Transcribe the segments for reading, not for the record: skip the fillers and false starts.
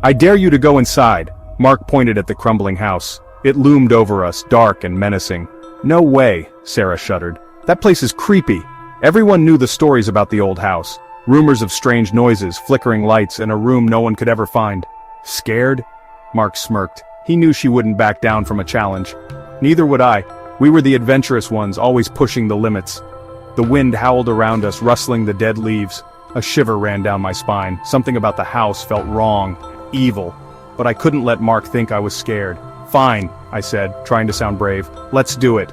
"I dare you to go inside." Mark pointed at the crumbling house. It loomed over us, dark and menacing. "No way," Sarah shuddered. "That place is creepy." Everyone knew the stories about the old house. Rumors of strange noises, flickering lights, and a room no one could ever find. "Scared?" Mark smirked. He knew she wouldn't back down from a challenge. Neither would I. We were the adventurous ones, always pushing the limits. The wind howled around us, rustling the dead leaves. A shiver ran down my spine. Something about the house felt wrong, evil. But I couldn't let Mark think I was scared. "Fine," I said, trying to sound brave. "Let's do it."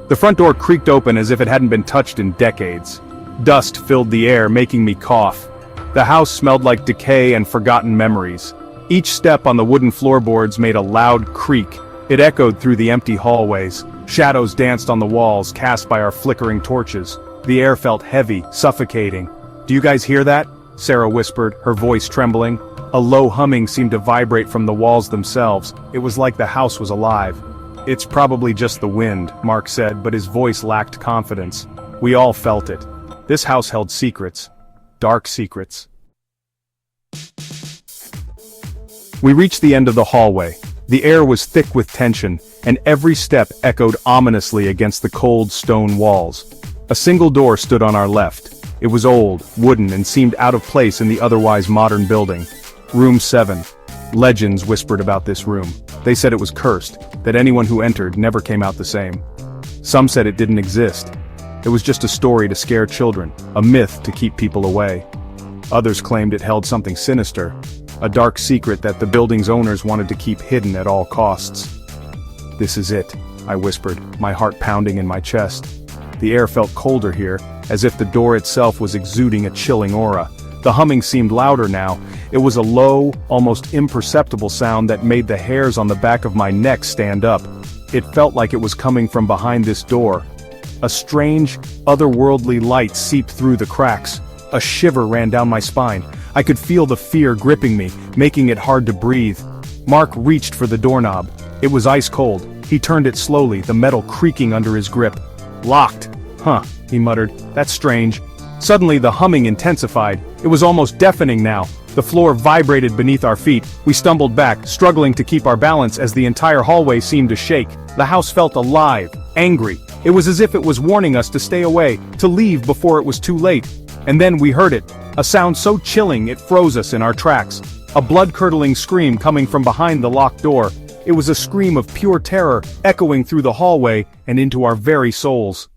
The front door creaked open as if it hadn't been touched in decades. Dust filled the air, making me cough. The house smelled like decay and forgotten memories. Each step on the wooden floorboards made a loud creak. It echoed through the empty hallways. Shadows danced on the walls, cast by our flickering torches. The air felt heavy, suffocating. "Do you guys hear that?" Sarah whispered, her voice trembling. A low humming seemed to vibrate from the walls themselves. It was like the house was alive. "It's probably just the wind," Mark said, but his voice lacked confidence. We all felt it. This house held secrets. Dark secrets. We reached the end of the hallway. The air was thick with tension, and every step echoed ominously against the cold stone walls. A single door stood on our left. It was old, wooden, and seemed out of place in the otherwise modern building. Room 7. Legends whispered about this room. They said it was cursed, that anyone who entered never came out the same. Some said it didn't exist. It was just a story to scare children, a myth to keep people away. Others claimed it held something sinister, a dark secret that the building's owners wanted to keep hidden at all costs. "This is it," I whispered, my heart pounding in my chest. The air felt colder here, as if the door itself was exuding a chilling aura. The humming seemed louder now. It was a low, almost imperceptible sound that made the hairs on the back of my neck stand up. It felt like it was coming from behind this door. A strange, otherworldly light seeped through the cracks. A shiver ran down my spine. I could feel the fear gripping me, making it hard to breathe. Mark reached for the doorknob. It was ice cold. He turned it slowly, the metal creaking under his grip. "Locked. Huh," he muttered. "That's strange." Suddenly the humming intensified. It was almost deafening now. The floor vibrated beneath our feet. We stumbled back, struggling to keep our balance as the entire hallway seemed to shake. The house felt alive, angry. It was as if it was warning us to stay away, to leave before it was too late. And then we heard it. A sound so chilling it froze us in our tracks. A blood-curdling scream coming from behind the locked door. It was a scream of pure terror, echoing through the hallway and into our very souls.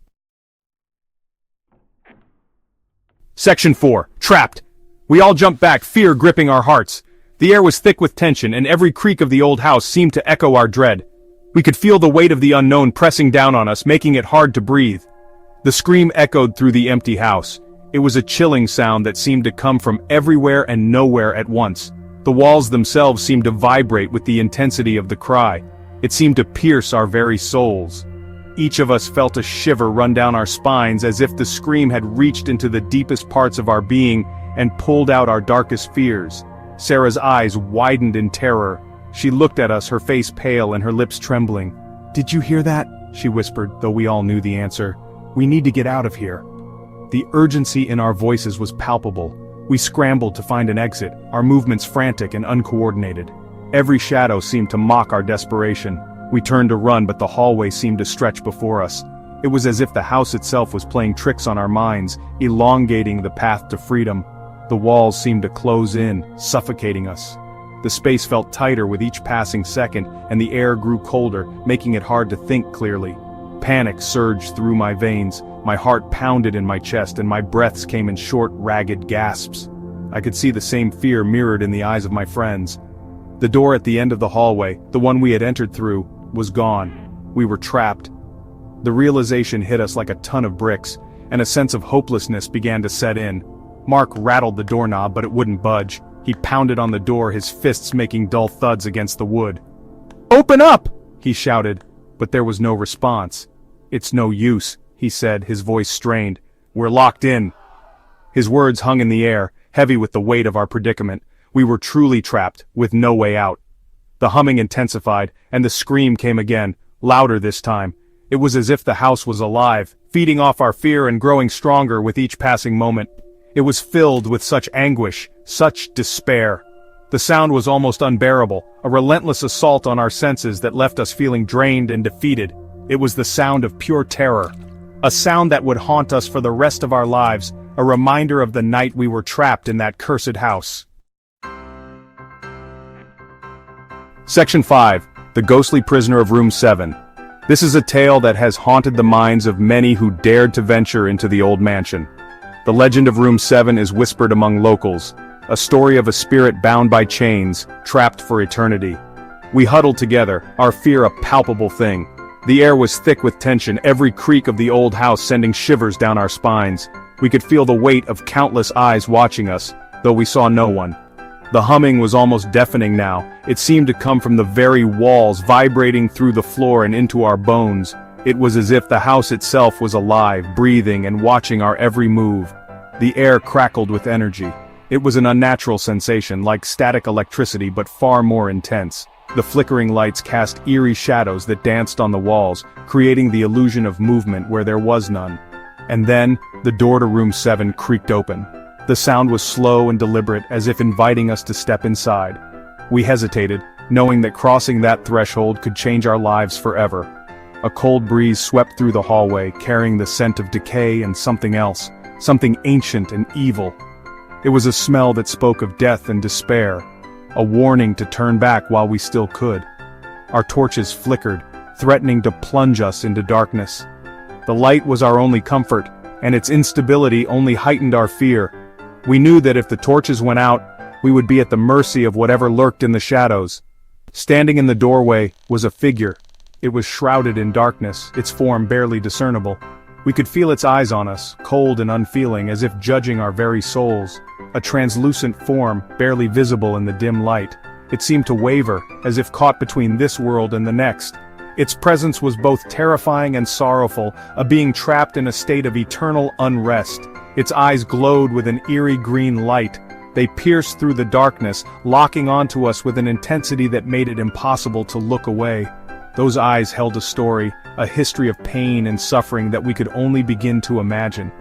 Section 4. Trapped. We all jumped back, fear gripping our hearts. The air was thick with tension, and every creak of the old house seemed to echo our dread. We could feel the weight of the unknown pressing down on us, making it hard to breathe. The scream echoed through the empty house. It was a chilling sound that seemed to come from everywhere and nowhere at once. The walls themselves seemed to vibrate with the intensity of the cry. It seemed to pierce our very souls. Each of us felt a shiver run down our spines as if the scream had reached into the deepest parts of our being and pulled out our darkest fears. Sarah's eyes widened in terror. She looked at us, her face pale and her lips trembling. "Did you hear that?" she whispered, though we all knew the answer. "We need to get out of here." The urgency in our voices was palpable. We scrambled to find an exit, our movements frantic and uncoordinated. Every shadow seemed to mock our desperation. We turned to run, but the hallway seemed to stretch before us. It was as if the house itself was playing tricks on our minds, elongating the path to freedom. The walls seemed to close in, suffocating us. The space felt tighter with each passing second, and the air grew colder, making it hard to think clearly. Panic surged through my veins, my heart pounded in my chest, and my breaths came in short, ragged gasps. I could see the same fear mirrored in the eyes of my friends. The door at the end of the hallway, the one we had entered through, was gone. We were trapped. The realization hit us like a ton of bricks, and a sense of hopelessness began to set in. Mark rattled the doorknob, but it wouldn't budge. He pounded on the door, his fists making dull thuds against the wood. "Open up!" he shouted, but there was no response. "It's no use," he said, his voice strained. "We're locked in." His words hung in the air, heavy with the weight of our predicament. We were truly trapped, with no way out. The humming intensified, and the scream came again, louder this time. It was as if the house was alive, feeding off our fear and growing stronger with each passing moment. It was filled with such anguish, such despair. The sound was almost unbearable, a relentless assault on our senses that left us feeling drained and defeated. It was the sound of pure terror. A sound that would haunt us for the rest of our lives, a reminder of the night we were trapped in that cursed house. Section 5. The Ghostly Prisoner of Room 7. This is a tale that has haunted the minds of many who dared to venture into the old mansion. The legend of Room 7 is whispered among locals, a story of a spirit bound by chains, trapped for eternity. We huddled together, our fear a palpable thing. The air was thick with tension, every creak of the old house sending shivers down our spines. We could feel the weight of countless eyes watching us, though we saw no one. The humming was almost deafening now. It seemed to come from the very walls, vibrating through the floor and into our bones. It was as if the house itself was alive, breathing and watching our every move. The air crackled with energy. It was an unnatural sensation, like static electricity, but far more intense. The flickering lights cast eerie shadows that danced on the walls, creating the illusion of movement where there was none. And then, the door to Room 7 creaked open. The sound was slow and deliberate, as if inviting us to step inside. We hesitated, knowing that crossing that threshold could change our lives forever. A cold breeze swept through the hallway, carrying the scent of decay and something else, something ancient and evil. It was a smell that spoke of death and despair, a warning to turn back while we still could. Our torches flickered, threatening to plunge us into darkness. The light was our only comfort, and its instability only heightened our fear. We knew that if the torches went out, we would be at the mercy of whatever lurked in the shadows. Standing in the doorway was a figure. It was shrouded in darkness, its form barely discernible. We could feel its eyes on us, cold and unfeeling, as if judging our very souls. A translucent form, barely visible in the dim light. It seemed to waver, as if caught between this world and the next. Its presence was both terrifying and sorrowful, a being trapped in a state of eternal unrest. Its eyes glowed with an eerie green light. They pierced through the darkness, locking onto us with an intensity that made it impossible to look away. Those eyes held a story, a history of pain and suffering that we could only begin to imagine.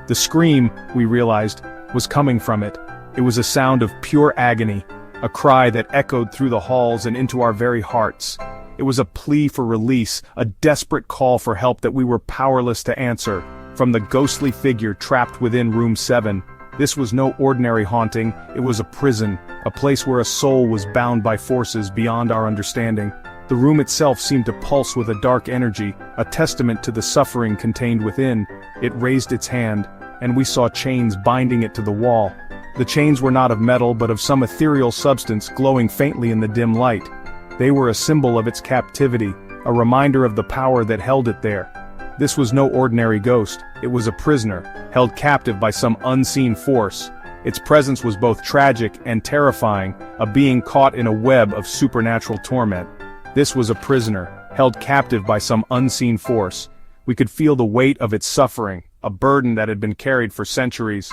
The scream, we realized, was coming from it. It was a sound of pure agony, a cry that echoed through the halls and into our very hearts. It was a plea for release, a desperate call for help that we were powerless to answer. From the ghostly figure trapped within Room 7, this was no ordinary haunting, it was a prison, a place where a soul was bound by forces beyond our understanding. The room itself seemed to pulse with a dark energy, a testament to the suffering contained within. It raised its hand, and we saw chains binding it to the wall. The chains were not of metal but of some ethereal substance glowing faintly in the dim light. They were a symbol of its captivity, a reminder of the power that held it there. This was no ordinary ghost, it was a prisoner, held captive by some unseen force. Its presence was both tragic and terrifying, a being caught in a web of supernatural torment. This was a prisoner, held captive by some unseen force. We could feel the weight of its suffering, a burden that had been carried for centuries.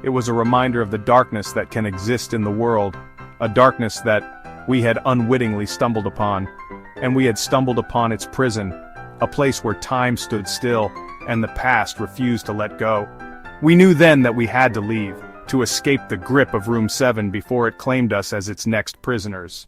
It was a reminder of the darkness that can exist in the world, a darkness that we had unwittingly stumbled upon. And we had stumbled upon its prison, a place where time stood still, and the past refused to let go. We knew then that we had to leave, to escape the grip of Room 7 before it claimed us as its next prisoners.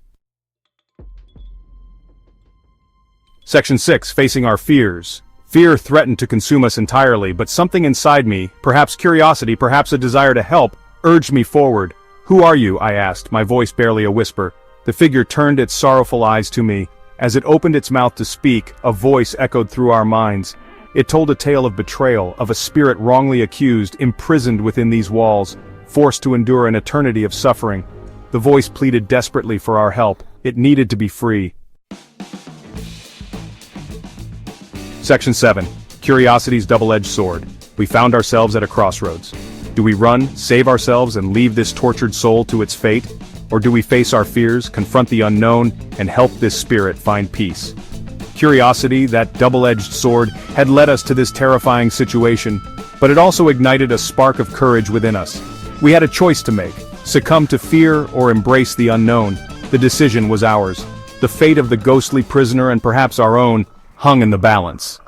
Section 6. Facing our fears. Fear threatened to consume us entirely, but something inside me, perhaps curiosity, perhaps a desire to help, urged me forward. "Who are you?" I asked, my voice barely a whisper. The figure turned its sorrowful eyes to me. As it opened its mouth to speak, a voice echoed through our minds. It told a tale of betrayal, of a spirit wrongly accused, imprisoned within these walls, forced to endure an eternity of suffering. The voice pleaded desperately for our help. It needed to be free. Section 7. Curiosity's double-edged sword. We found ourselves at a crossroads. Do we run, save ourselves, and leave this tortured soul to its fate? Or do we face our fears, confront the unknown, and help this spirit find peace? Curiosity, that double-edged sword, had led us to this terrifying situation, but it also ignited a spark of courage within us. We had a choice to make: succumb to fear or embrace the unknown. The decision was ours. The fate of the ghostly prisoner and perhaps our own hung in the balance.